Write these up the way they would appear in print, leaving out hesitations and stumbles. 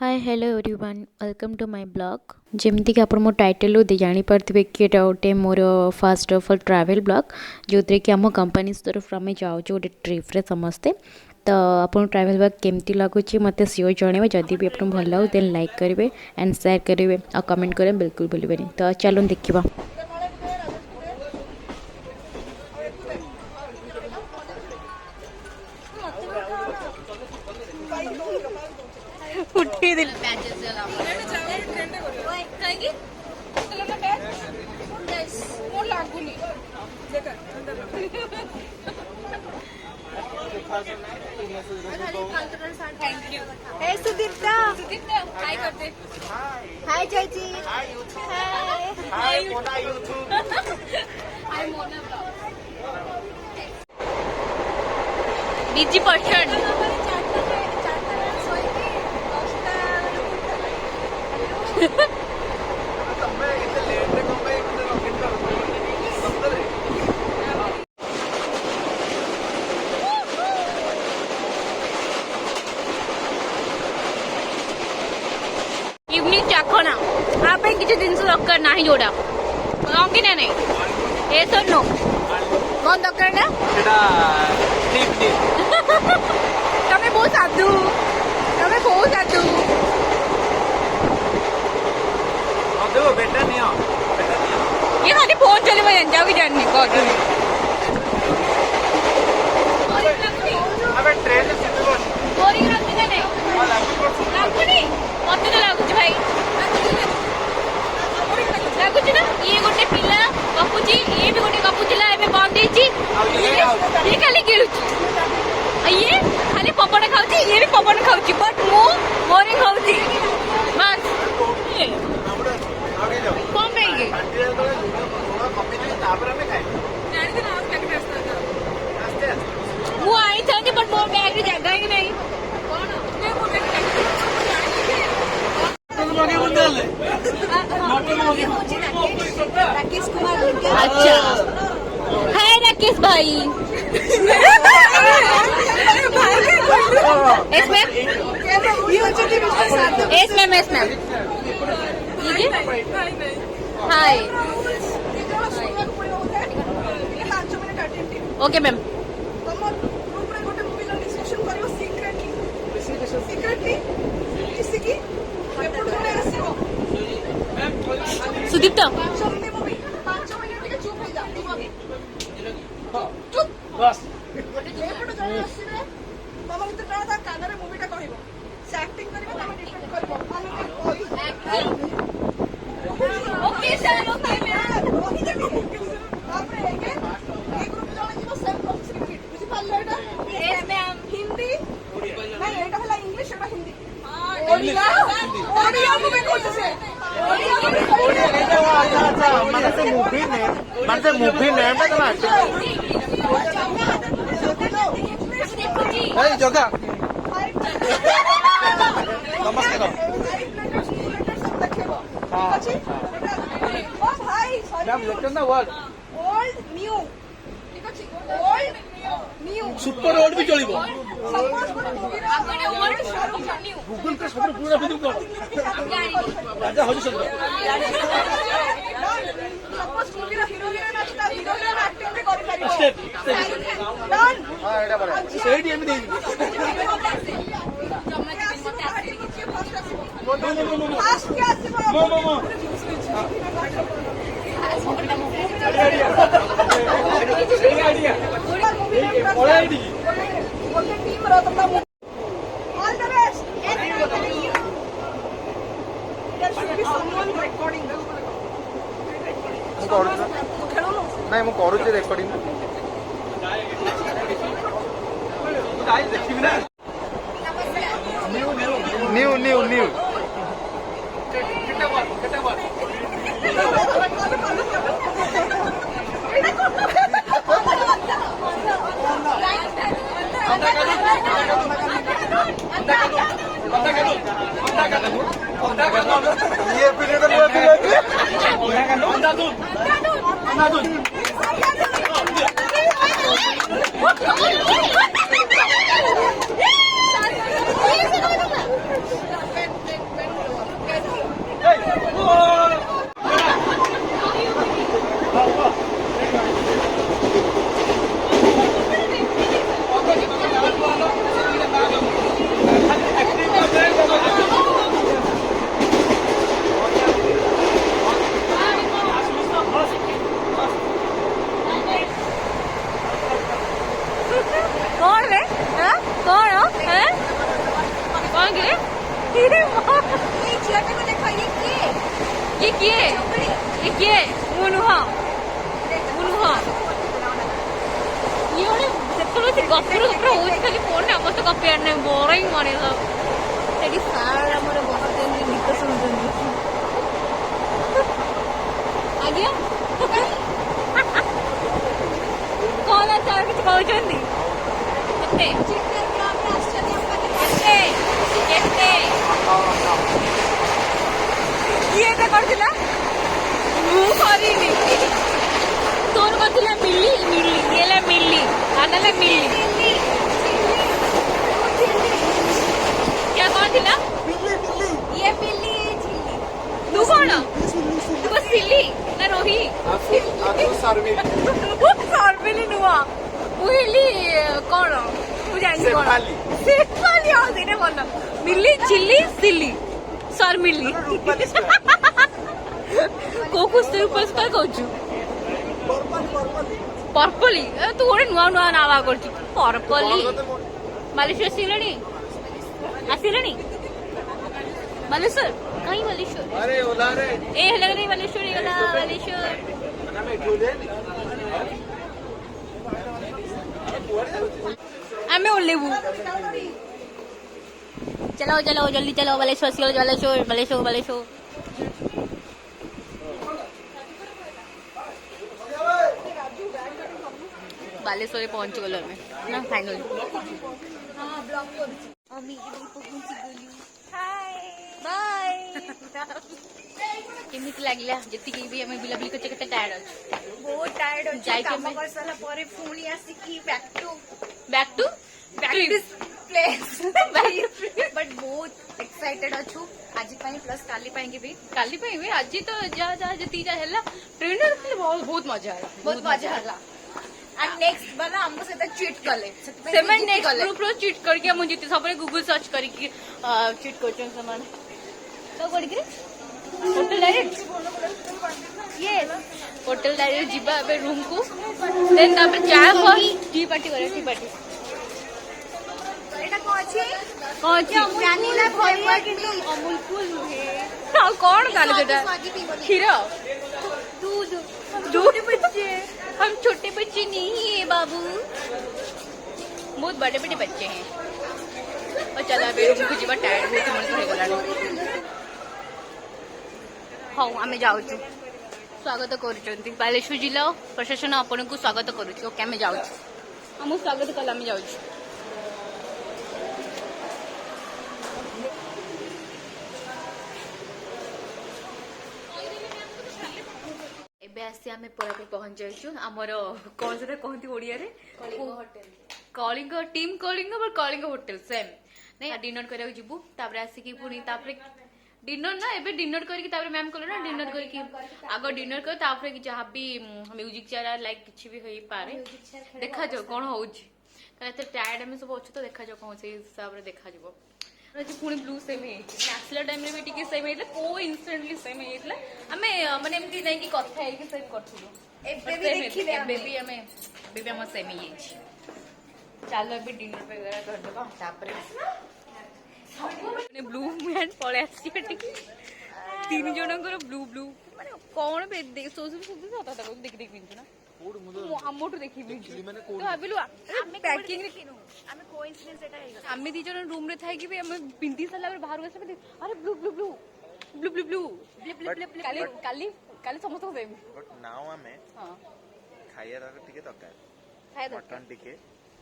Hi hello everyone welcome to my blog जमती कि आप मो टाइटल जानीपारे कि यहाँ गोटे more fast of all travel blog जो थे कि आम कंपनी तरफ आम जाऊँ गोटे ट्रिप्रे समस्ते तो आप ट्रैवल ब्लॉग केमती लगुच मत सियोर जनइबे जदि भी आपको भल लगे देन लाइक करेंगे एंड शेयर करेंगे और कमेंट करेंगे बिल्कुल भूलें तो चलो देखा। उठी दिल थैंक यू। हे सुदीप्ता हाय करते हाय चाची हाय हाय मोना यूट्यूब हाय मोना बीजी पर्सन इवनिंग चाखना आप किसी जिन दरकार ना जोड़ा हाँ कि नहीं ए तो नो कौन दरकार ना तमें बहुत साधु तमें बहुत साधु ये खाली फोन चले मैं जाओ भी जाननी कौन ट्रेन बोरिंग लगती है नहीं मत तो लगुच भाई लगुच ना ये गोटे पिला गपुची ये भी गोटे गपुचिला एबे बंद ହେଇଛି ये खाली गिळुची ये खाली पपड़ खाउची ये भी पपड़ खाउची बट मु बोरिंग खाउची बस कौन पेगी मु आई था बट मोर बैग रे जगह ही नहीं अच्छा हाय राकेश भाई yes ma'am yes ma'am yes ma'am hi okay ma'am Sudipta movie name जगह नमस्ते सुपर ओल्ड भी चलो गूगल पे सब पूरा वीडियो कौन राजा हजू सब नहीं मुझे करुचे रेकर्डिंग न्यू न्यू न्यू ये ଗପୁର ହଉଛି ଖାଲି ଫୋନରେ ଆମର ତ କପିଆର ନାହିଁ ବୋରିଂ ମଣିଷ ସେଠି ସାର୍ ଆମର ବସୁଛନ୍ତି ଗୀତ ଶୁଣୁଛନ୍ତି ଆଜ୍ଞା କଣ ସାର୍ କିଛି କହୁଛନ୍ତି କେତେ କେତେ କେତେ କିଏ ଏଟା କରିଥିଲା ମୁଁ କରିନି ତୋର କରିଥିଲା ମିଲି ମିଲି ଇଏ ହେଲା ମିଲି ଆନା ହେଲା ମିଲି क्या कौन थी ना ये बिल्ली तू कौन तू बस सिल्ली ना रोही सर्वेली नुआ मुहिली कौन तू जानी कौन शेफाली आओ देने बोलना मिली चिल्ली सिल्ली सर मिली को कुछ तो ऊपर से कहूछु पर्पली तू गोटे नुआ नुआ नावा करछु पर्पली मालेश्वर सिलणी ଆସିଲେଣି ବାଲେଶ୍ୱର କାହିଁ ବାଲେଶ୍ୱର अरे ओला रे ଏ ହେଲା କି ବାଲେଶ୍ୱର ହେଇଗଲା ବାଲେଶ୍ୱର ଆମେ ଓହ୍ଲେଇବୁ चलो चलो जल्दी चलो बालेश्वर ଆସିଗଲା ବାଲେଶ୍ୱର ବାଲେଶ୍ୱର ବାଲେଶ୍ୱର ବାଲେଶ୍ୱରରେ ପହଞ୍ଚିଗଲୁ ଆମେ ନା ଫାଇନାଲି କେମିତି ଲାଗିଲା ଯେତିକି ବି ଆମେ ବୁଲାବୁଲି କରିଛେ କେତେ ଟାୟାର୍ଡ ଅଛୁ ବହୁତ ଟାୟାର୍ଡ ଅଛି ଯାଇକି କାମ ଆମେ- କରିସାରିଲା ପରେ ପୁଣି ଆସିକି back to back to practice place but ବହୁତ ଏକ୍ସାଇଟେଡ୍ ଅଛୁ ଆଜି ପାଇଁ ପ୍ଲସ୍ କାଲି ପାଇଁକି ବି କାଲି ପାଇଁ ବି ଆଜି ତ ଯାହା ଯାହା ଯେତିକି ଯାହା ହେଲା ଟ୍ରେନରେ ବହୁତ ମଜା ହେଲା ବହୁତ ମଜା ହେଲା ଆଣ୍ଡ ନେକ୍ସଟ ବାଲା ଆମ ସହିତ ଚିଟ୍ କଲେ ସେଥିପାଇଁ ସେମାନେ ଜିତି ନେକ୍ସଟ ଗଲେ। ଗ୍ରୁପର ଚିଟ୍ କରିକି ଆମକୁ ଜିତି ସବୁବେଳେ ଗୁଗୁଲ ସର୍ଚ୍ଚ କରିକି ଚିଟ୍ କରୁଛନ୍ତି ସେମାନେ ତ କରିକି ହୋଟେଲ ଡାଇରେକ୍ଟ ହୋଟେଲ ଡାଇରେକ୍ଟ ଯିବା ଏବେ ରୁମକୁ ଦେନ୍ ତାପରେ ଚା ଟି ପାର୍ଟି କରିବା ଟି ପାର୍ଟି ଏଇଟା କଣ ଅଛି କଣ ଅଛି ଭ୍ୟାନିଲା ଫ୍ଲେଭର କିନ୍ତୁ ଅମୁଲ କୁଲ ନୁହେଁ ଆଉ କଣ ତାହେଲେ ସେଟା କ୍ଷୀର दूध दूध बच्चे हम छोटे बच्चे नहीं है बाबू बहुत बड़े बड़े बच्चे हैं और चला अबे रूम को जीवा टायर्ड बहुत मन हो गला हाँ आमे जाउछु स्वागत करूचंती बालेश्वर जिला प्रशासन आपन को स्वागत करूछु ओके आमे जाउछु हम स्वागत कला आमे जाउछु ଏବେ ଆସି ଆମେ ପୁରାପୁରି ପହଞ୍ଚି ଯାଇଛୁ ଆମର କଣ ସେଟା କହନ୍ତି ଓଡିଆରେ କଳିଙ୍ଗ ଟିମ୍ କଳିଙ୍ଗ ବଟ କଳିଙ୍ଗ ହୋଟେଲ ସେମ୍ ନାଇଁ ଡିନର କରିବାକୁ ଯିବୁ ତାପରେ ଆସିକି ପୁଣି ତାପରେ डिनर ना एबे डिनर करके तापर मैम कहलो ना डिनर करके आगो डिनर कर तापर कि जहाँ भी म्यूजिक चेयर लाइक किछि भी होई पारे देखा जाओ कौन होउछि कारण एते टायर्ड में सब अच्छे तो देखा जाओ कौन से हिसाब रे देखा जाबो आज पुणी ब्लू सेम आसला टाइम रे भी टिके सेम हेतले को इंस्टेंटली सेम हेतले हमें माने एमती नै कि कथा है कि सेम करथुलो एबे भी देखिले बेबी हमें बेबी हम सेम ही छि चलो अभी डिनर वगैरह कर देबा तापर ब्लू मैन पळे आसी टिके तीन जनकर ब्लू ब्लू माने कोन बे सोसु सोसु होता था देख देख पिंचु ना आमोटू देखी पिंचु तो भाबिलु पैकिंग रे किनु आमे कोइंसिडेंस एटा हेगा आमे दी जन रूम रे थाई कि भी हम पिंदी सला बाहर आसे अरे blue blue blue blue blue blue काली काली काली समस्त सेम बट नाउ आमे हां खाइयार टिके दरकार खाय दो मटन टिके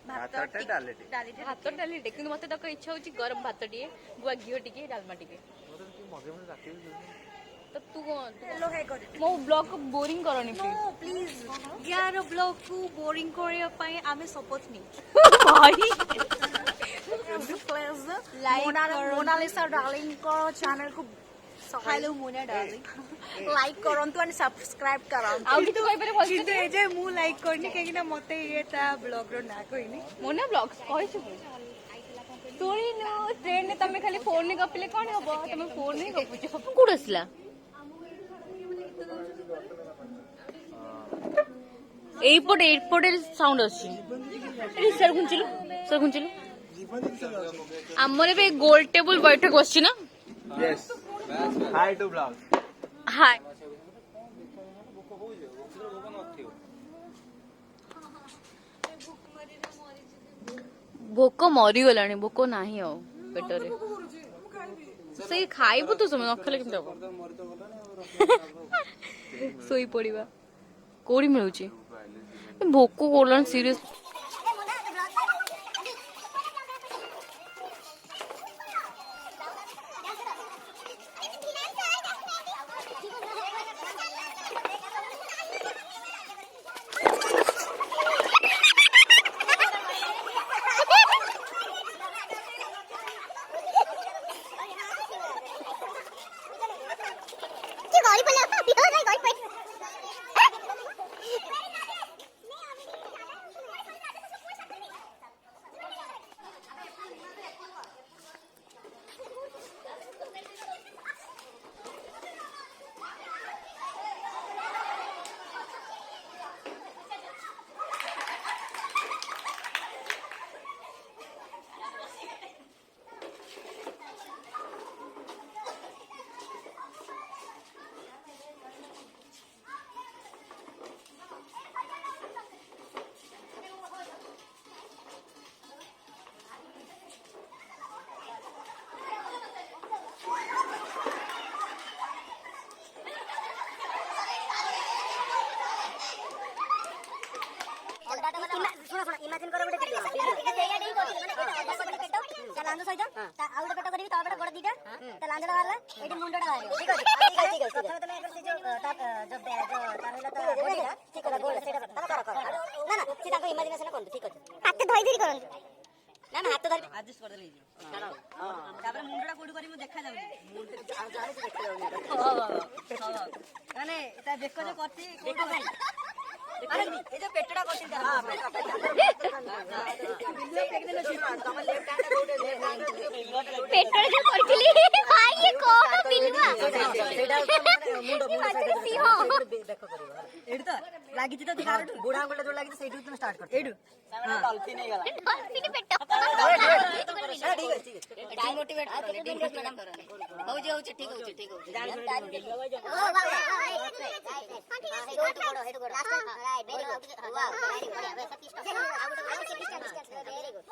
भात डाली भात डाली किंतु मते तक इच्छा होची गरम भात टिके गुआ घियो टिके डालमा टिके मगे मगे राती तो तू कौन हेलो है कर मो ब्लॉग को बोरिंग करनी नो प्लीज यार ब्लॉग को बोरिंग करे पाए आमे सपोर्ट नी भाई प्लीज Like मोनालिसा डार्लिंग को चैनल को हेलो मोना डार्लिंग लाइक करंतु आणि सब्सक्राइब करंतु आउ कि तू कहि पारे फर्स्ट किंतु ए जे मु लाइक करनी काहे ना मते एटा ब्लॉग रो ना कोइनी मोना ब्लॉग्स कहै छु तोरी नो ट्रेन ने तमे खाली फोन ने गपिले कोन हबो तमे फोन ने गपुछ कुड असला एयरपोर्ट साउंड अछि सर गुंचिलु हमरे पे गोल टेबल बैठक बसछि ना यस हाय टू ब्लॉग हाय भोक मरीगलाणी भोक नाही ଆଉ ପେଟରେ ସେଇ ଖାଇବୁ ତ ସମୟ ନ ଖାଇଲେ କେମିତି ହବ ଶୋଇ ପଡିବା କୋଉଠି ମିଳୁଛି ଭୋକ କଲାଣି ସିରିୟସ इमेजिन करो गोटे भिडियो सेया डेई करथि माने एटा अदा पटे पेट ता लांजो सहित ता आ गोटे पेट करिवि ता पटे गोड़ दीटा ता लांजडा बाहरला एडी मुंडडा बाहरियो ठीक अछि प्रथम तमे एकर से जो ता जो तार हैला ता बॉडीटा ठीक है गोड़ सेटा ता कर ना ना से ताको इमेजिनेशन कोन ठीक अछि हाथ धोई धरी करन ना ना हाथ धरी एडजस्ट कर देली हां तापर मुंडडा कोडी करी मु देखा जाउनी मुंड जाने से देखा जाउनी हां माने ता देखो जो करथि देखो भाई अरे ये जो पेटड़ा कोटी जा हां पेटड़ जो करथिली भाई ये को बिलवा सेटा मुंडो सिंह देखो करिवो एडु तो लागी त दिखार बुढ़ा आंगुल जो लागी सेटु तुम स्टार्ट कर एडु हां डॉल्फिन हे गला डॉल्फिन पेट ठीक है टाइम मोटिवेट कर मैडम हो जे हो ठीक हो ठीक हो जान ओ बाबा हेड गोड़ right very good wow very good 27 very good